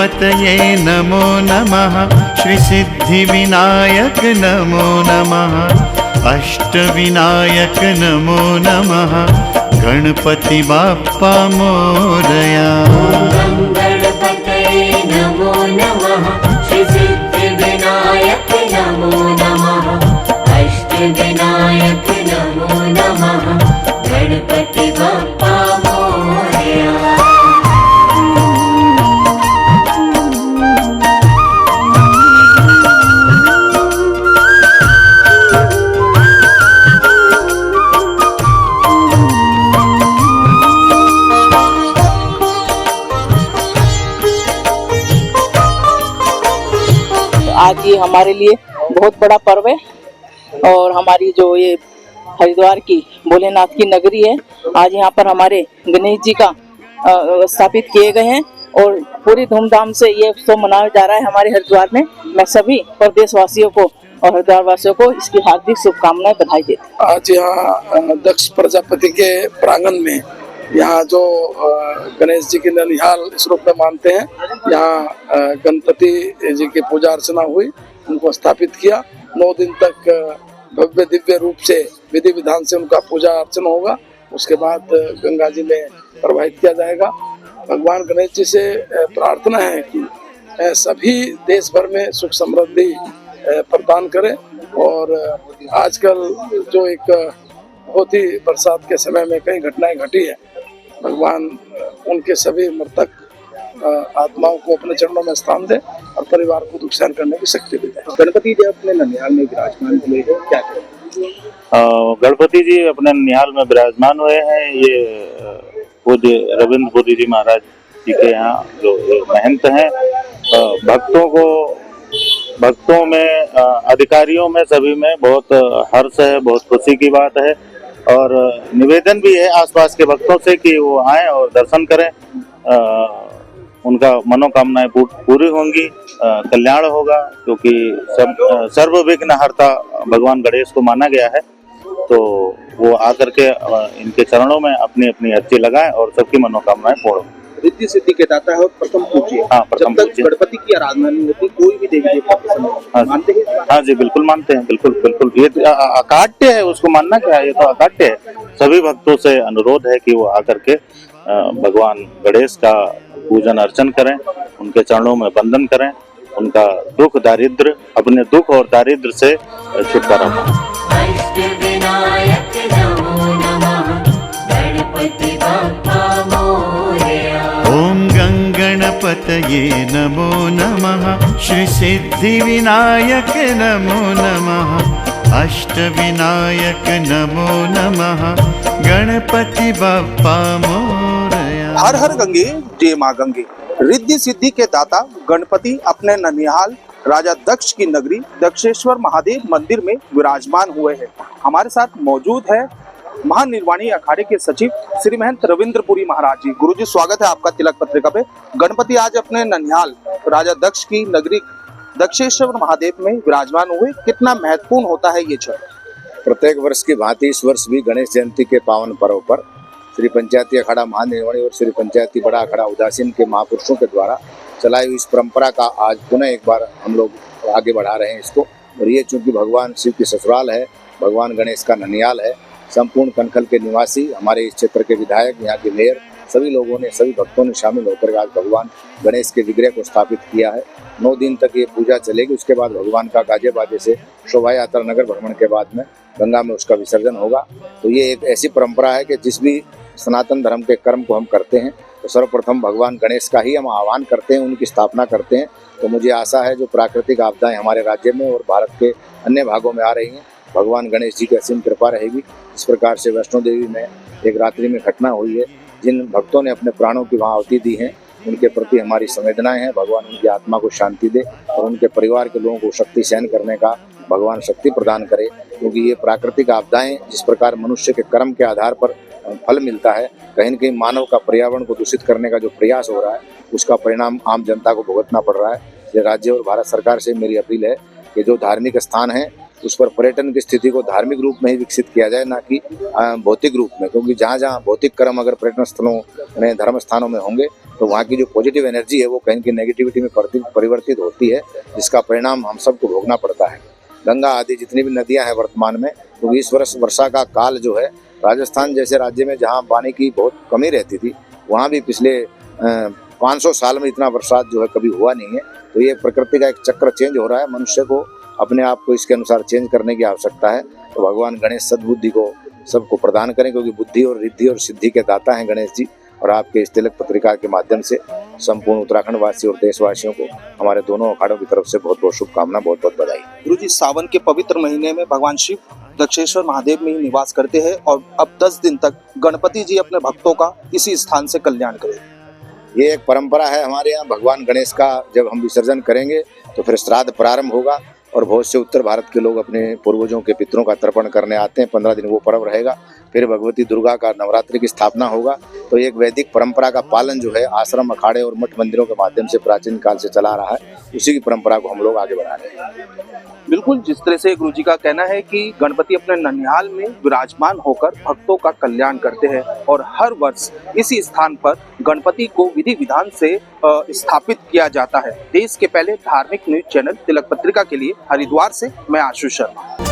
गणपतये नमो नमः। श्री सिद्धिविनायक नमो नमः। अष्टविनायक नमो नमः। गणपति बाप्पा मोरया। गणपतये नमो नमः। श्री सिद्धिविनायक नमो नमः। अष्टविनायक नमो नमः। गणपति बाप्पा मोरया। आज ये हमारे लिए बहुत बड़ा पर्व है और हमारी जो ये हरिद्वार की भोलेनाथ की नगरी है, आज यहाँ पर हमारे गणेश जी का स्थापित किए गए हैं और पूरी धूमधाम से ये उत्सव मनाया जा रहा है हमारे हरिद्वार में। मैं सभी प्रदेशवासियों को और हरिद्वार वासियों को इसकी हार्दिक शुभकामनाएं बधाई देती हूं। आज यहाँ दक्ष प्रजापति के प्रांगण में यहाँ जो गणेश जी की ननिहाल इस रूप में मानते हैं, यहाँ गणपति जी की पूजा अर्चना हुई, उनको स्थापित किया। 9 दिन तक भव्य दिव्य रूप से विधि विधान से उनका पूजा अर्चना होगा। उसके बाद गंगा जी में प्रवाहित किया जाएगा। भगवान गणेश जी से प्रार्थना है कि सभी देश भर में सुख समृद्धि प्रदान करें। और आजकल जो एक बहुत ही बरसात के समय में कई घटनाएं घटी है, भगवान उनके सभी मृतक आत्माओं को अपने चरणों में स्थान दे और परिवार को दुख सहन करने की शक्ति भी दे। गणपति जी अपने ननिहाल में विराजमान हुए हैं, क्या करें? गणपति जी अपने ननिहाल में विराजमान हुए हैं। ये पूज्य रविंद्र पुरी जी महाराज जी के यहाँ जो महंत हैं, भक्तों में, अधिकारियों में, सभी में बहुत हर्ष है, बहुत खुशी की बात है। और निवेदन भी है आसपास के भक्तों से कि वो आएं और दर्शन करें, उनका मनोकामनाएं पूरी होंगी, कल्याण होगा, क्योंकि सर्व विघ्न हर्ता भगवान गणेश को माना गया है। तो वो आकर के इनके चरणों में अपनी अपनी अर्जी लगाएं और सबकी मनोकामनाएं पूर्ण हों। रिद्धि सिद्धि के दाता है, प्रथम पूज्य। हाँ, प्रथम जब तक गणपति की आराधना नहीं होती, कोई भी देवी देवता प्रसन्न नहीं। मानते हैं? हाँ जी, बिल्कुल मानते हैं, बिल्कुल बिल्कुल। ये अकाट्य है, उसको मानना क्या है, ये तो अकाट्य है। सभी भक्तों से अनुरोध है कि वो आकर के भगवान गणेश का पूजन अर्चन करें, उनके चरणों में वंदन करें, उनका दुख दारिद्र, अपने दुख और दारिद्र से छुटकारा पाएं। ओम गणपतये नमो नमः। श्री सिद्धिविनायक नमो नमः। अष्टविनायक नमो नमः। गणपति बाप्पा मोरया। हर हर गंगे जय मां गंगे। रिद्धि सिद्धि के दाता गणपति अपने ननिहाल राजा दक्ष की नगरी दक्षेश्वर महादेव मंदिर में विराजमान हुए हैं। हमारे साथ मौजूद है महानिर्वाणी अखाड़े के सचिव श्री महंत रविंद्रपुरी महाराज जी। गुरुजी, स्वागत है आपका तिलक पत्रिका पे। गणपति आज अपने ननिहाल राजा दक्ष की नगरी दक्षेश्वर महादेव में विराजमान हुए, कितना महत्वपूर्ण होता है ये क्षण? प्रत्येक वर्ष की भांति इस वर्ष भी गणेश जयंती के पावन पर्व पर श्री पंचायती अखाड़ा महानिर्वाणी और श्री पंचायती बड़ा अखाड़ा उदासीन के महापुरुषों के द्वारा चलाई हुई इस परंपरा का आज पुनः एक बार हम लोग आगे बढ़ा रहे हैं इसको। और ये चूंकि भगवान शिव की ससुराल है, भगवान गणेश का ननिहाल है, संपूर्ण कनखल के निवासी, हमारे इस क्षेत्र के विधायक, यहाँ के मेयर, सभी लोगों ने, सभी भक्तों ने शामिल होकर आज भगवान गणेश के विग्रह को स्थापित किया है। 9 दिन तक ये पूजा चलेगी। उसके बाद भगवान का गाजे बाजे से शोभा यात्रा नगर भ्रमण के बाद में गंगा में उसका विसर्जन होगा। तो ये एक ऐसी परंपरा है कि जिस भी सनातन धर्म के कर्म को हम करते हैं तो सर्वप्रथम भगवान गणेश का ही हम आह्वान करते हैं, उनकी स्थापना करते हैं। तो मुझे आशा है जो प्राकृतिक आपदाएं हमारे राज्य में और भारत के अन्य भागों में आ रही हैं, भगवान गणेश जी की असीम कृपा रहेगी। इस प्रकार से वैष्णो देवी में एक रात्रि में घटना हुई है, जिन भक्तों ने अपने प्राणों की वहाँ आहुति दी है, उनके प्रति हमारी संवेदनाएं हैं। भगवान उनकी आत्मा को शांति दे और उनके परिवार के लोगों को शक्ति सहन करने का भगवान शक्ति प्रदान करे, क्योंकि ये प्राकृतिक आपदाएं जिस प्रकार मनुष्य के कर्म के आधार पर फल मिलता है, कहीं न कहीं मानव का पर्यावरण को दूषित करने का जो प्रयास हो रहा है उसका परिणाम आम जनता को भुगतना पड़ रहा है। ये राज्य और भारत सरकार से मेरी अपील है कि जो धार्मिक स्थान है उस पर पर्यटन की स्थिति को धार्मिक रूप में ही विकसित किया जाए, ना कि भौतिक रूप में, क्योंकि जहाँ जहाँ भौतिक कर्म अगर पर्यटन स्थलों में, धर्म स्थानों में होंगे तो वहाँ की जो पॉजिटिव एनर्जी है वो कहीं की नेगेटिविटी में परिवर्तित होती है, जिसका परिणाम हम सबको भोगना पड़ता है। गंगा आदि जितनी भी नदियां हैं वर्तमान में, तो इस वर्ष वर्षा का काल जो है, राजस्थान जैसे राज्य में जहाँ पानी की बहुत कमी रहती थी, वहाँ भी पिछले 500 साल में इतना बरसात जो है कभी हुआ नहीं है। तो ये प्रकृति का एक चक्र चेंज हो रहा है, मनुष्य को अपने आप को इसके अनुसार चेंज करने की आवश्यकता है। तो भगवान गणेश सद्बुद्धि को सबको प्रदान करें, क्योंकि बुद्धि और रिद्धि और सिद्धि के दाता हैं गणेश जी। और आपके इस तिलक पत्रिका के माध्यम से संपूर्ण उत्तराखंड वासी और देशवासियों को हमारे दोनों अखाड़ों की तरफ से बहुत बहुत शुभकामना, बहुत बहुत बधाई। गुरुजी, सावन के पवित्र महीने में भगवान शिव दक्षेश्वर महादेव में ही निवास करते हैं और अब 10 दिन तक गणपति जी अपने भक्तों का इसी स्थान से कल्याण करें। ये एक परंपरा है हमारे यहाँ। भगवान गणेश का जब हम विसर्जन करेंगे तो फिर श्राद्ध प्रारंभ होगा और बहुत से उत्तर भारत के लोग अपने पूर्वजों के पितरों का तर्पण करने आते हैं। 15 दिन वो पर्व रहेगा। फिर भगवती दुर्गा का नवरात्रि की स्थापना होगा। तो एक वैदिक परंपरा का पालन जो है आश्रम, अखाड़े और मठ मंदिरों के माध्यम से प्राचीन काल से चला रहा है, उसी की परंपरा को हम लोग आगे बढ़ा रहे हैं। बिल्कुल, जिस तरह से गुरुजी का कहना है कि गणपति अपने ननिहाल में विराजमान होकर भक्तों का कल्याण करते हैं और हर वर्ष इसी स्थान पर गणपति को विधि विधान से स्थापित किया जाता है। देश के पहले धार्मिक न्यूज चैनल तिलक पत्रिका के लिए हरिद्वार से मैं आशुष शर्मा।